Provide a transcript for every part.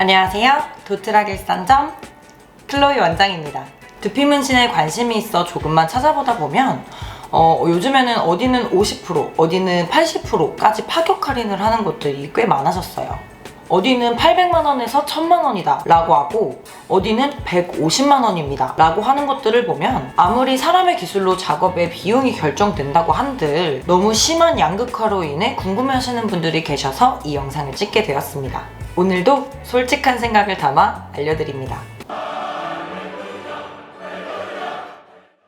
안녕하세요. 도트락 일산점 클로이 원장입니다. 두피 문신에 관심이 있어 조금만 찾아보다 보면 요즘에는 어디는 50%, 어디는 80%까지 파격 할인을 하는 곳들이 꽤 많아졌어요. 어디는 800만원에서 1000만원이다 라고 하고 어디는 150만원입니다 라고 하는 것들을 보면 아무리 사람의 기술로 작업의 비용이 결정된다고 한들 너무 심한 양극화로 인해 궁금해하시는 분들이 계셔서 이 영상을 찍게 되었습니다. 오늘도 솔직한 생각을 담아 알려드립니다.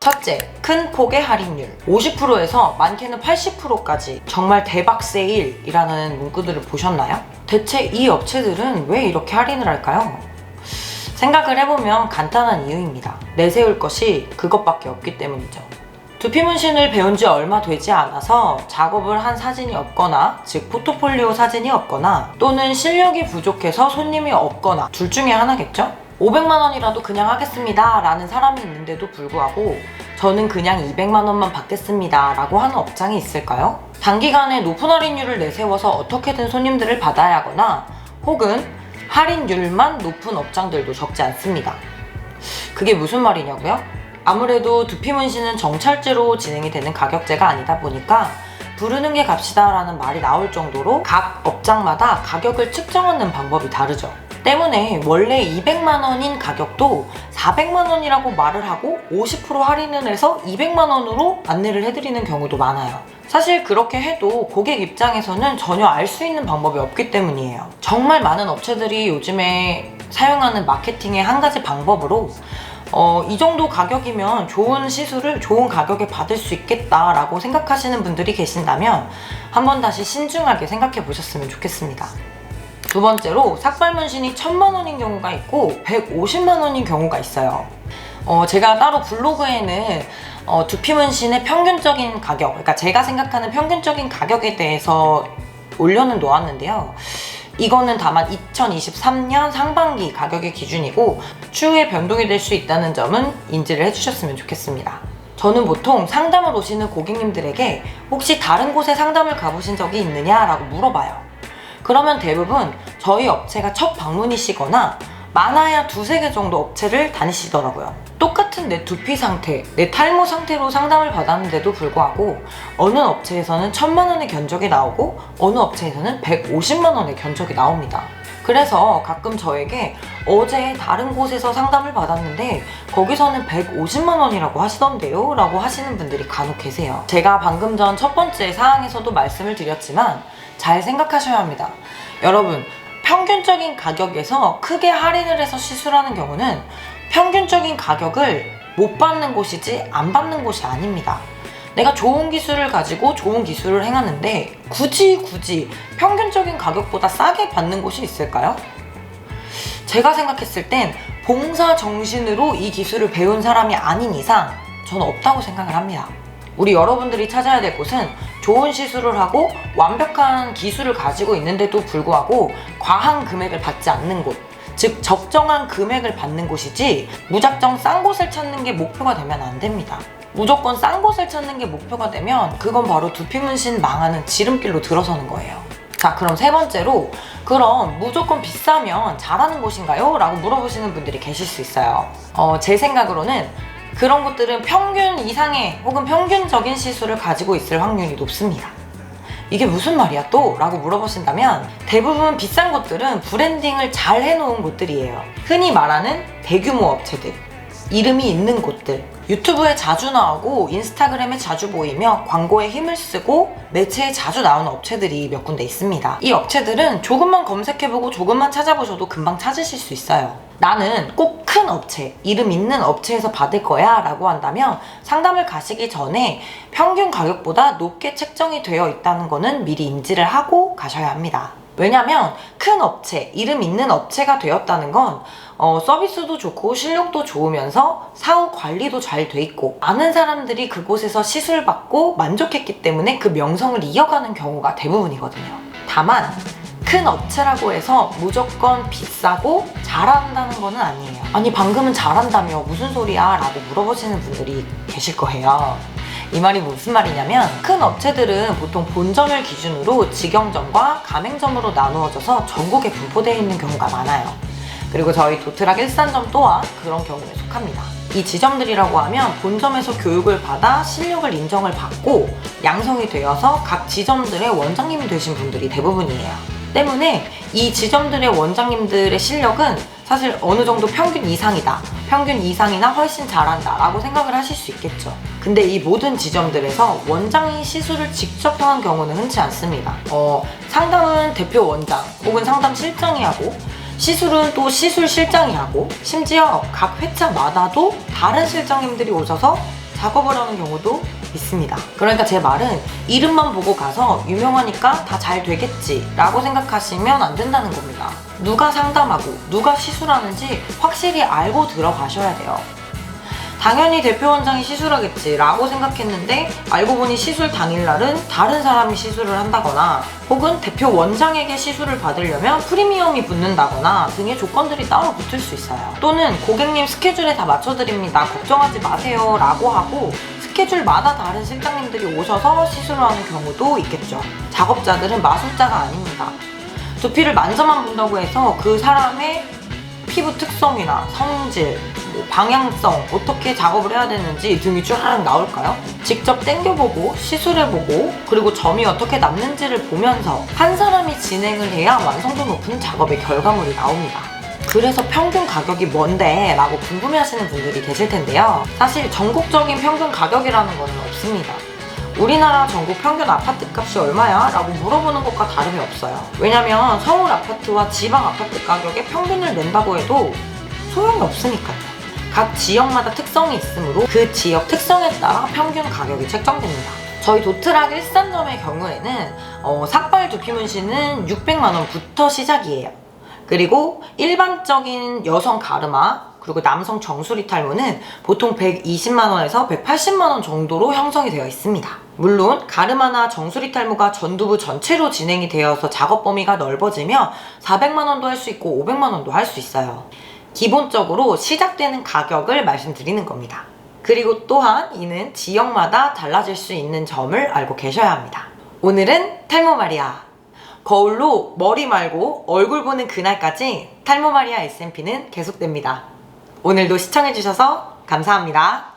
첫째, 큰 폭의 할인율 50%에서 많게는 80%까지 정말 대박 세일이라는 문구들을 보셨나요? 대체 이 업체들은 왜 이렇게 할인을 할까요? 생각을 해보면 간단한 이유입니다. 내세울 것이 그것밖에 없기 때문이죠. 두피 문신을 배운 지 얼마 되지 않아서 작업을 한 사진이 없거나, 즉 포트폴리오 사진이 없거나, 또는 실력이 부족해서 손님이 없거나 둘 중에 하나겠죠? 500만원이라도 그냥 하겠습니다 라는 사람이 있는데도 불구하고 저는 그냥 200만원만 받겠습니다 라고 하는 업장이 있을까요? 단기간에 높은 할인율을 내세워서 어떻게든 손님들을 받아야 하거나 혹은 할인율만 높은 업장들도 적지 않습니다. 그게 무슨 말이냐고요? 아무래도 두피 문신은 정찰제로 진행이 되는 가격제가 아니다 보니까 부르는 게 값이다 라는 말이 나올 정도로 각 업장마다 가격을 측정하는 방법이 다르죠. 때문에 원래 200만원인 가격도 400만원이라고 말을 하고 50% 할인을 해서 200만원으로 안내를 해드리는 경우도 많아요. 사실 그렇게 해도 고객 입장에서는 전혀 알 수 있는 방법이 없기 때문이에요. 정말 많은 업체들이 요즘에 사용하는 마케팅의 한 가지 방법으로 이 정도 가격이면 좋은 시술을 좋은 가격에 받을 수 있겠다라고 생각하시는 분들이 계신다면 한번 다시 신중하게 생각해 보셨으면 좋겠습니다. 두 번째로 삭발 문신이 1000만원인 경우가 있고 150만원인 경우가 있어요. 제가 따로 블로그에는 두피 문신의 평균적인 가격, 그러니까 제가 생각하는 평균적인 가격에 대해서 올려는 놓았는데요. 이거는 다만 2023년 상반기 가격의 기준이고 추후에 변동이 될 수 있다는 점은 인지를 해주셨으면 좋겠습니다. 저는 보통 상담을 오시는 고객님들에게 혹시 다른 곳에 상담을 가보신 적이 있느냐라고 물어봐요. 그러면 대부분 저희 업체가 첫 방문이시거나 많아야 2-3개 정도 업체를 다니시더라고요. 똑같은 내 두피 상태, 내 탈모 상태로 상담을 받았는데도 불구하고 어느 업체에서는 1000만원의 견적이 나오고 어느 업체에서는 150만원의 견적이 나옵니다. 그래서 가끔 저에게 어제 다른 곳에서 상담을 받았는데 거기서는 150만원이라고 하시던데요? 라고 하시는 분들이 간혹 계세요. 제가 방금 전 첫 번째 사항에서도 말씀을 드렸지만 잘 생각하셔야 합니다. 여러분, 평균적인 가격에서 크게 할인을 해서 시술하는 경우는 평균적인 가격을 못 받는 곳이지 안 받는 곳이 아닙니다. 내가 좋은 기술을 가지고 좋은 기술을 행하는데 굳이 평균적인 가격보다 싸게 받는 곳이 있을까요? 제가 생각했을 땐 봉사 정신으로 이 기술을 배운 사람이 아닌 이상 저는 없다고 생각을 합니다. 우리 여러분들이 찾아야 될 곳은 좋은 시술을 하고 완벽한 기술을 가지고 있는데도 불구하고 과한 금액을 받지 않는 곳, 즉 적정한 금액을 받는 곳이지 무작정 싼 곳을 찾는 게 목표가 되면 안 됩니다. 무조건 싼 곳을 찾는 게 목표가 되면 그건 바로 두피 문신 망하는 지름길로 들어서는 거예요. 자, 그럼 세 번째로, 그럼 무조건 비싸면 잘하는 곳인가요? 라고 물어보시는 분들이 계실 수 있어요. 제 생각으로는 그런 곳들은 평균 이상의 혹은 평균적인 시술을 가지고 있을 확률이 높습니다. 이게 무슨 말이야 또? 라고 물어보신다면 대부분 비싼 곳들은 브랜딩을 잘 해놓은 곳들이에요. 흔히 말하는 대규모 업체들, 이름이 있는 곳들, 유튜브에 자주 나오고 인스타그램에 자주 보이며 광고에 힘을 쓰고 매체에 자주 나오는 업체들이 몇 군데 있습니다. 이 업체들은 조금만 검색해보고 조금만 찾아보셔도 금방 찾으실 수 있어요. 나는 꼭 큰 업체, 이름 있는 업체에서 받을 거야 라고 한다면 상담을 가시기 전에 평균 가격보다 높게 책정이 되어 있다는 거는 미리 인지를 하고 가셔야 합니다. 왜냐면 큰 업체, 이름 있는 업체가 되었다는 건 서비스도 좋고 실력도 좋으면서 사후 관리도 잘 돼 있고 많은 사람들이 그곳에서 시술 받고 만족했기 때문에 그 명성을 이어가는 경우가 대부분이거든요. 다만 큰 업체라고 해서 무조건 비싸고 잘한다는 건 아니에요. 아니 방금은 잘한다며 무슨 소리야? 라고 물어보시는 분들이 계실 거예요. 이 말이 무슨 말이냐면 큰 업체들은 보통 본점을 기준으로 직영점과 가맹점으로 나누어져서 전국에 분포되어 있는 경우가 많아요. 그리고 저희 도트락 일산점 또한 그런 경우에 속합니다. 이 지점들이라고 하면 본점에서 교육을 받아 실력을 인정을 받고 양성이 되어서 각 지점들의 원장님이 되신 분들이 대부분이에요. 때문에 이 지점들의 원장님들의 실력은 사실 어느 정도 평균 이상이다, 평균 이상이나 훨씬 잘한다 라고 생각을 하실 수 있겠죠. 근데 이 모든 지점들에서 원장이 시술을 직접 하는 경우는 흔치 않습니다. 상담은 대표 원장 혹은 상담 실장이 하고, 시술은 또 시술 실장이 하고, 심지어 각 회차마다도 다른 실장님들이 오셔서 작업을 하는 경우도 있습니다. 그러니까 제 말은 이름만 보고 가서 유명하니까 다 잘 되겠지 라고 생각하시면 안 된다는 겁니다. 누가 상담하고 누가 시술하는지 확실히 알고 들어가셔야 돼요. 당연히 대표 원장이 시술하겠지 라고 생각했는데 알고 보니 시술 당일날은 다른 사람이 시술을 한다거나, 혹은 대표 원장에게 시술을 받으려면 프리미엄이 붙는다거나 등의 조건들이 따로 붙을 수 있어요. 또는 고객님 스케줄에 다 맞춰드립니다, 걱정하지 마세요 라고 하고 스케줄마다 다른 실장님들이 오셔서 시술을 하는 경우도 있겠죠. 작업자들은 마술자가 아닙니다. 두피를 만져만 본다고 해서 그 사람의 피부 특성이나 성질, 방향성, 어떻게 작업을 해야 되는지 등이 쫙 나올까요? 직접 당겨보고 시술해보고 그리고 점이 어떻게 남는지를 보면서 한 사람이 진행을 해야 완성도 높은 작업의 결과물이 나옵니다. 그래서 평균 가격이 뭔데? 라고 궁금해하시는 분들이 계실 텐데요. 사실 전국적인 평균 가격이라는 거는 없습니다. 우리나라 전국 평균 아파트 값이 얼마야? 라고 물어보는 것과 다름이 없어요. 왜냐면 서울 아파트와 지방 아파트 가격의 평균을 낸다고 해도 소용이 없으니까요. 각 지역마다 특성이 있으므로 그 지역 특성에 따라 평균 가격이 책정됩니다. 저희 도트락 일산점의 경우에는 삭발 두피 문신은 600만원부터 시작이에요. 그리고 일반적인 여성 가르마 그리고 남성 정수리 탈모는 보통 120만원에서 180만원 정도로 형성이 되어 있습니다. 물론 가르마나 정수리 탈모가 전두부 전체로 진행이 되어서 작업 범위가 넓어지면 400만원도 할 수 있고 500만원도 할 수 있어요. 기본적으로 시작되는 가격을 말씀드리는 겁니다. 그리고 또한 이는 지역마다 달라질 수 있는 점을 알고 계셔야 합니다. 오늘은 탈모 마리아. 거울로 머리 말고 얼굴 보는 그날까지 탈모 마리아 SMP는 계속됩니다. 오늘도 시청해주셔서 감사합니다.